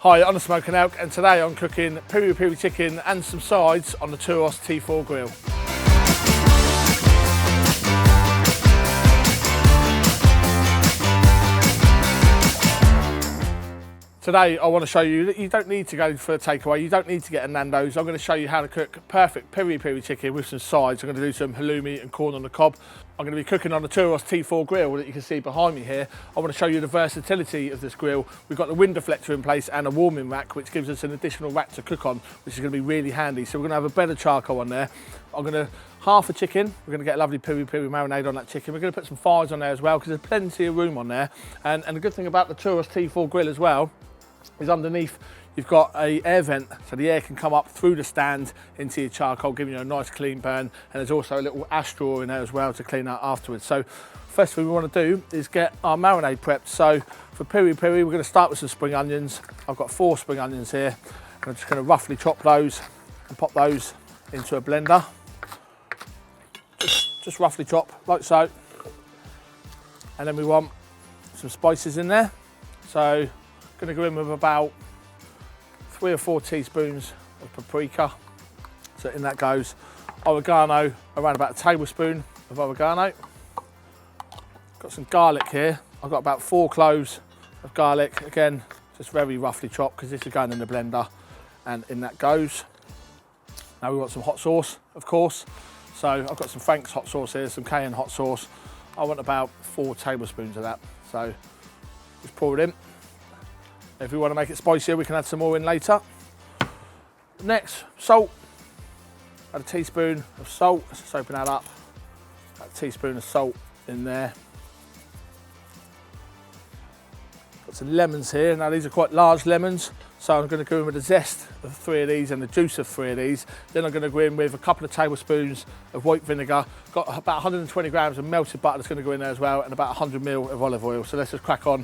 Hi, I'm the Smoking Elk, and today I'm cooking peri-peri chicken and some sides on the Thuros T4 grill. Today I want to show you that you don't need to go for a takeaway, you don't need to get a Nandos. I'm going to show you how to cook perfect peri-peri chicken with some sides. I'm going to do some halloumi and corn on the cob. I'm going to be cooking on the Thuros T4 grill that you can see behind me here. I want to show you the versatility of this grill. We've got the wind deflector in place and a warming rack, which gives us an additional rack to cook on, which is going to be really handy. So we're going to have a better charcoal on there. I'm going to half a chicken. We're going to get a lovely peri-peri marinade on that chicken. We're going to put some thighs on there as well because there's plenty of room on there. And the good thing about the Thuros T4 grill as well is underneath you've got a air vent, so the air can come up through the stand into your charcoal, giving you a nice clean burn. And there's also a little ash straw in there as well to clean out afterwards. So first thing we want to do is get our marinade prepped. So for peri-peri, we're going to start with some spring onions. I've got 4 spring onions here. I'm just going to roughly chop those and pop those into a blender. Just roughly chop like so. And then we want some spices in there. So going to go in with about 3 or 4 teaspoons of paprika. So in that goes oregano, around about a tablespoon of oregano. Got some garlic here. I've got about 4 cloves of garlic. Again, just very roughly chopped because this is going in the blender, and in that goes. Now we want some hot sauce, of course. So I've got some Frank's hot sauce here, some cayenne hot sauce. I want about 4 tablespoons of that. So just pour it in. If we want to make it spicier, we can add some more in later. Next, salt. Add a teaspoon of salt. Let's just open that up. About a teaspoon of salt in there. Got some lemons here. Now these are quite large lemons, so I'm going to go in with the zest of 3 of these and the juice of 3 of these. Then I'm going to go in with a couple of tablespoons of white vinegar. Got about 120 grams of melted butter that's going to go in there as well, and about 100 ml of olive oil. So let's just crack on.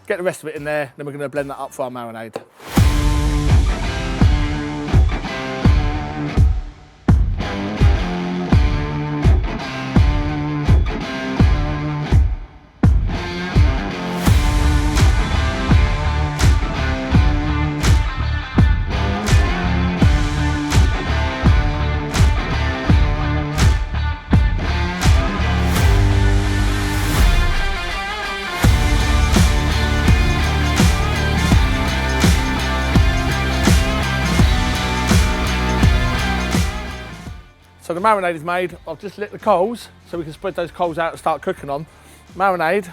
Get the rest of it in there, then we're going to blend that up for our marinade. So the marinade is made. I've just lit the coals so we can spread those coals out and start cooking on. Marinade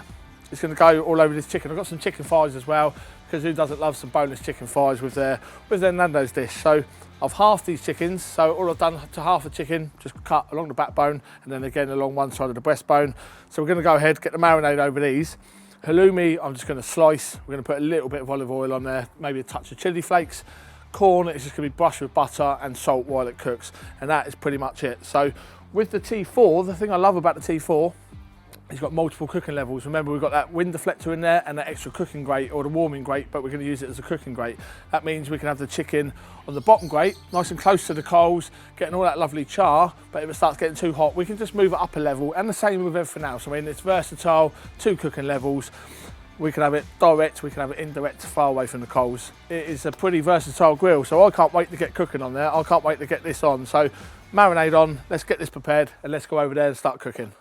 is going to go all over this chicken. I've got some chicken thighs as well, because who doesn't love some boneless chicken thighs with their Nando's dish. So I've halved these chickens. So all I've done to half a chicken, just cut along the backbone and then again along one side of the breastbone. So we're going to go ahead, get the marinade over these. Halloumi, I'm just going to slice. We're going to put a little bit of olive oil on there, maybe a touch of chili flakes. Corn is just going to be brushed with butter and salt while it cooks, and that is pretty much it. So with the T4, the thing I love about the T4, it's got multiple cooking levels. Remember, we've got that wind deflector in there and that extra cooking grate, or the warming grate, but we're going to use it as a cooking grate. That means we can have the chicken on the bottom grate, nice and close to the coals, getting all that lovely char, but if it starts getting too hot, we can just move it up a level, and the same with everything else. I mean, it's versatile, 2 cooking levels. We can have it direct, we can have it indirect, far away from the coals. It is a pretty versatile grill, so I can't wait to get cooking on there. I can't wait to get this on. So marinade on, let's get this prepared, and let's go over there and start cooking.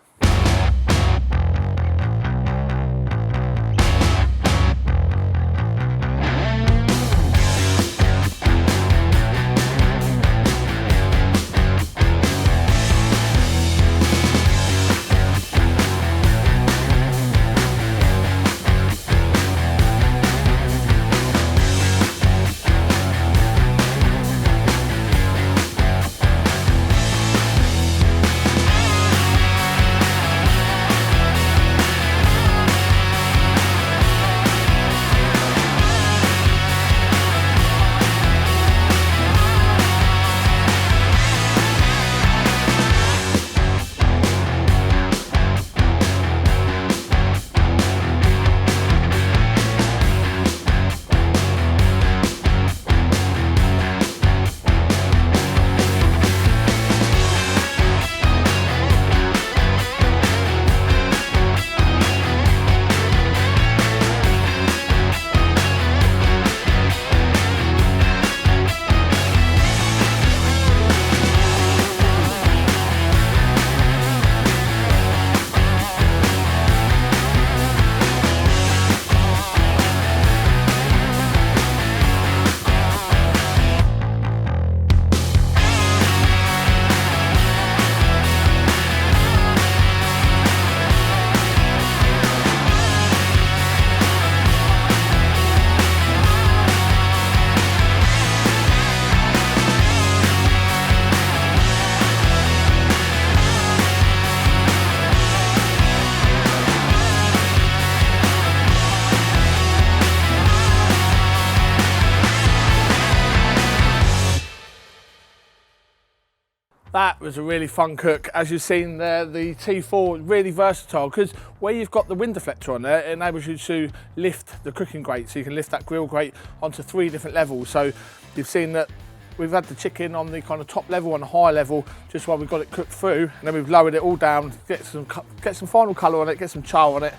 That was a really fun cook. As you've seen there, the T4 really versatile because where you've got the wind deflector on there, it enables you to lift the cooking grate. So you can lift that grill grate onto 3 different levels. So you've seen that we've had the chicken on the kind of top level, on the high level, just while we've got it cooked through, and then we've lowered it all down, get some final colour on it, get some char on it.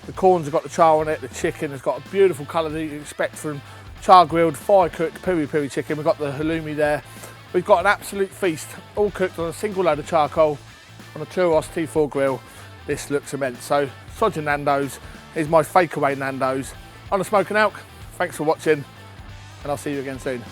The corns have got the char on it, the chicken has got a beautiful colour that you expect from char grilled, fire cooked, peri-peri chicken. We've got the halloumi there. We've got an absolute feast, all cooked on a single load of charcoal on a Thuros T4 grill. This looks immense. So, Sodger Nandos is my Fakeaway Nandos on a smoke and elk. Thanks for watching, and I'll see you again soon.